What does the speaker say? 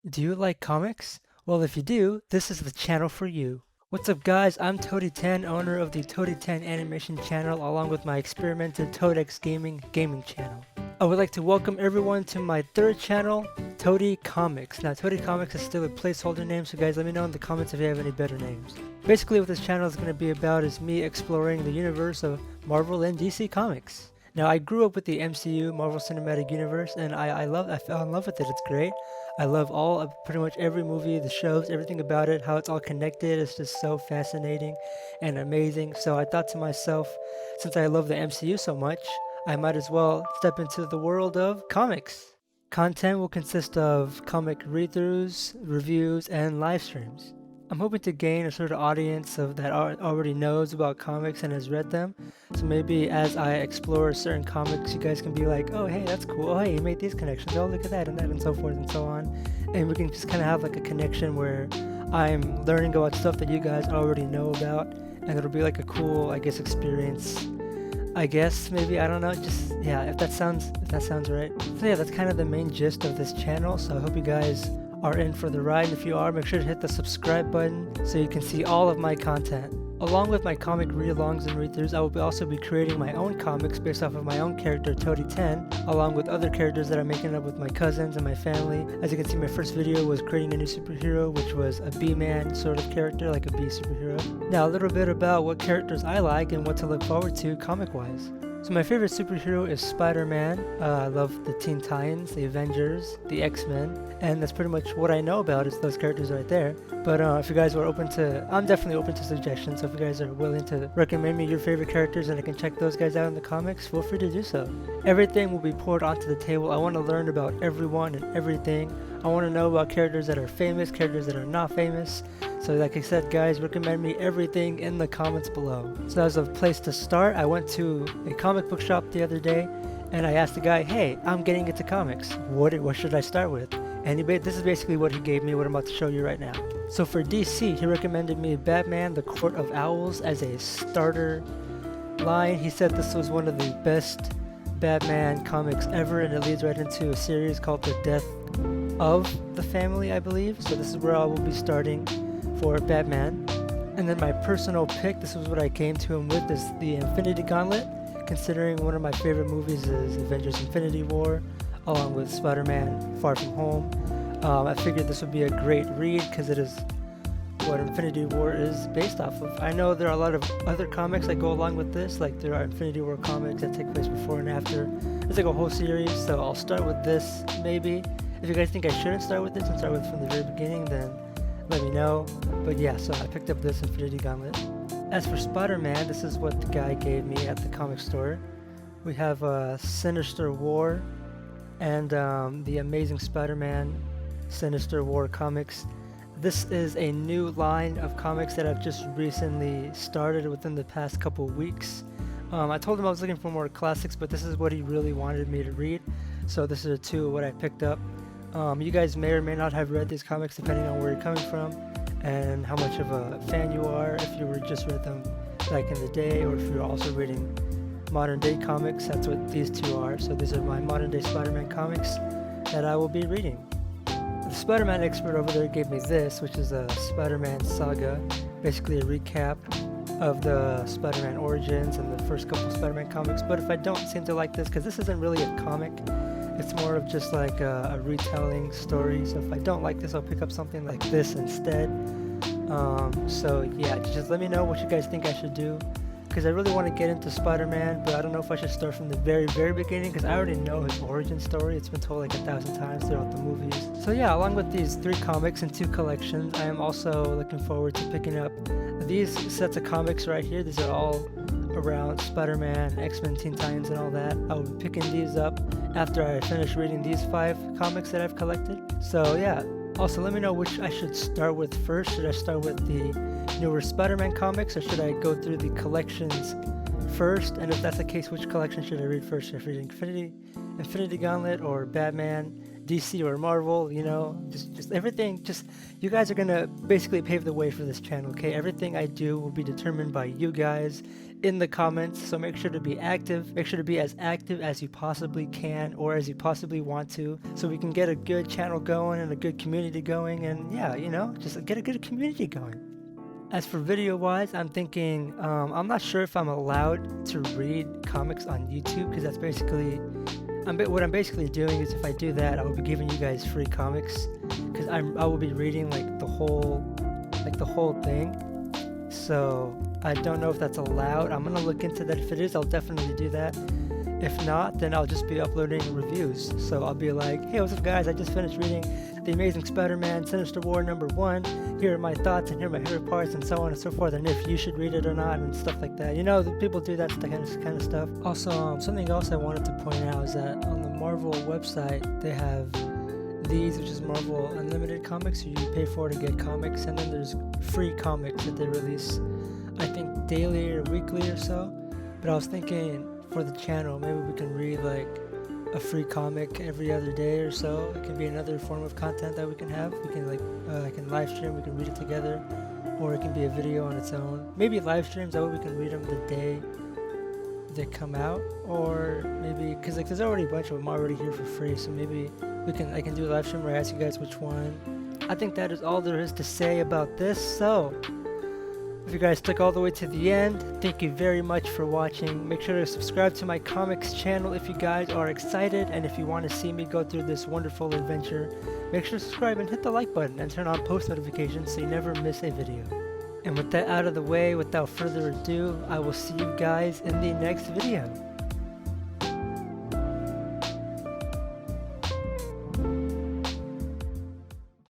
Do you like comics? Well, if you do, this is the channel for you. What's up guys, I'm TOADIE TEN, owner of the TOADIE TEN animation channel along with my experimental ToadX gaming channel. I would like to welcome everyone to my third channel, TOADIE Comics. Now TOADIE Comics is still a placeholder name, so guys let me know in the comments if you have any better names. Basically what this channel is going to be about is me exploring the universe of Marvel and DC Comics. Now I grew up with the MCU, Marvel Cinematic Universe, and I fell in love with it. It's great. I love all of pretty much every movie, the shows, everything about it, how it's all connected. It's just so fascinating and amazing. So I thought to myself, since I love the MCU so much, I might as well step into the world of comics. Content will consist of comic read-throughs, reviews, and live streams. I'm hoping to gain a sort of audience that already knows about comics and has read them. So maybe as I explore certain comics, you guys can be like, oh hey, that's cool. Oh hey, you made these connections. Oh look at that and so forth and so on. And we can just kind of have like a connection where I'm learning about stuff that you guys already know about, and it'll be like a cool, I guess, experience. I guess maybe, I don't know, just yeah, if that sounds right. So yeah, that's kind of the main gist of this channel. So I hope you guys are in for the ride, and if you are, make sure to hit the subscribe button so you can see all of my content. Along with my comic read-alongs and read-throughs, I will also be creating my own comics based off of my own character, TOADIE TEN, along with other characters that I'm making up with my cousins and my family. As you can see, my first video was creating a new superhero, which was a B-man sort of character, like a B superhero. Now, a little bit about what characters I like and what to look forward to comic-wise. So my favorite superhero is Spider-Man. I love the Teen Titans, the Avengers, the X-Men, and that's pretty much what I know about is those characters right there. But if you guys were open to, I'm definitely open to suggestions, so if you guys are willing to recommend me your favorite characters and I can check those guys out in the comics, feel free to do so. Everything will be poured onto the table. I want to learn about everyone and everything. I want to know about characters that are famous, characters that are not famous. So like I said guys, recommend me everything in the comments below. So as a place to start, I went to a comic book shop the other day and I asked the guy, hey, I'm getting into comics. What should I start with? And this is basically what he gave me, what I'm about to show you right now. So for DC, he recommended me Batman, The Court of Owls as a starter line. He said this was one of the best Batman comics ever, and it leads right into a series called The Death of the Family, I believe. So this is where I will be starting for Batman. And then my personal pick, this was what I came to him with, is the Infinity Gauntlet, considering one of my favorite movies is Avengers Infinity War, along with Spider-Man Far From Home. I figured this would be a great read because it is what Infinity War is based off of. I know there are a lot of other comics that go along with this, like there are Infinity War comics that take place before and after. It's like a whole series, so I'll start with this maybe. If you guys think I shouldn't start with this and start with from the very beginning, then let me know. But yeah, so I picked up this Infinity Gauntlet. As for Spider-Man, this is what the guy gave me at the comic store. We have Sinister War and the Amazing Spider-Man Sinister War comics. This is a new line of comics that I've just recently started within the past couple weeks. I told him I was looking for more classics, but this is what he really wanted me to read. So this is two of what I picked up. You guys may or may not have read these comics depending on where you're coming from and how much of a fan you are, if you were just read them back in the day or if you're also reading modern day comics. That's what these two are. So these are my modern day Spider-Man comics that I will be reading. The Spider-Man expert over there gave me this, which is a Spider-Man saga, basically a recap of the Spider-Man origins and the first couple Spider-Man comics. But if I don't seem to like this, because this isn't really a comic, it's more of just like a retelling story. So if I don't like this, I'll pick up something like this instead. So yeah, just let me know what you guys think I should do, because I really want to get into Spider-Man, but I don't know if I should start from the very beginning, because I already know his origin story. It's been told like 1,000 times throughout the movies. So yeah, along with these 3 comics and 2 collections, I am also looking forward to picking up these sets of comics right here. These are all around Spider-Man, X-Men, Teen Titans, and all that. I will be picking these up after I finish reading these 5 comics that I've collected. So yeah, also let me know which I should start with first. Should I start with the newer Spider-Man comics, or should I go through the collections first? And if that's the case, which collection should I read first? Should I read Infinity Gauntlet or Batman DC or Marvel, you know, just everything. Just you guys are gonna basically pave the way for this channel. Okay, everything I do will be determined by you guys in the comments. So make sure to be active. Make sure to be as active as you possibly can or as you possibly want to, so we can get a good channel going and a good community going. And yeah, you know, just get a good community going. As for video-wise, I'm thinking, I'm not sure if I'm allowed to read comics on YouTube, because that's basically, what I'm basically doing is if I do that, I will be giving you guys free comics, because I will be reading like the whole thing. So I don't know if that's allowed. I'm gonna look into that. If it is, I'll definitely do that. If not, then I'll just be uploading reviews. So I'll be like, hey, what's up guys, I just finished reading The Amazing Spider-Man Sinister War #1. Here are my thoughts and here are my favorite parts and so on and so forth, and if you should read it or not and stuff like that. You know, the people do that kind of stuff. Also, something else I wanted to point out is that on the Marvel website, they have these, which is Marvel Unlimited comics, so you pay for to get comics, and then there's free comics that they release, I think daily or weekly or so. But I was thinking, for the channel, maybe we can read like a free comic every other day or so. It can be another form of content that we can have. We can I can live stream, we can read it together, or it can be a video on its own. Maybe live streams, that way we can read them the day they come out, or maybe because like there's already a bunch of them already here for free, so maybe I can do a live stream where I ask you guys which one. I think that is all there is to say about this. So if you guys stuck all the way to the end, thank you very much for watching. Make sure to subscribe to my comics channel if you guys are excited, and if you want to see me go through this wonderful adventure, make sure to subscribe and hit the like button and turn on post notifications so you never miss a video. And with that out of the way, without further ado, I will see you guys in the next video.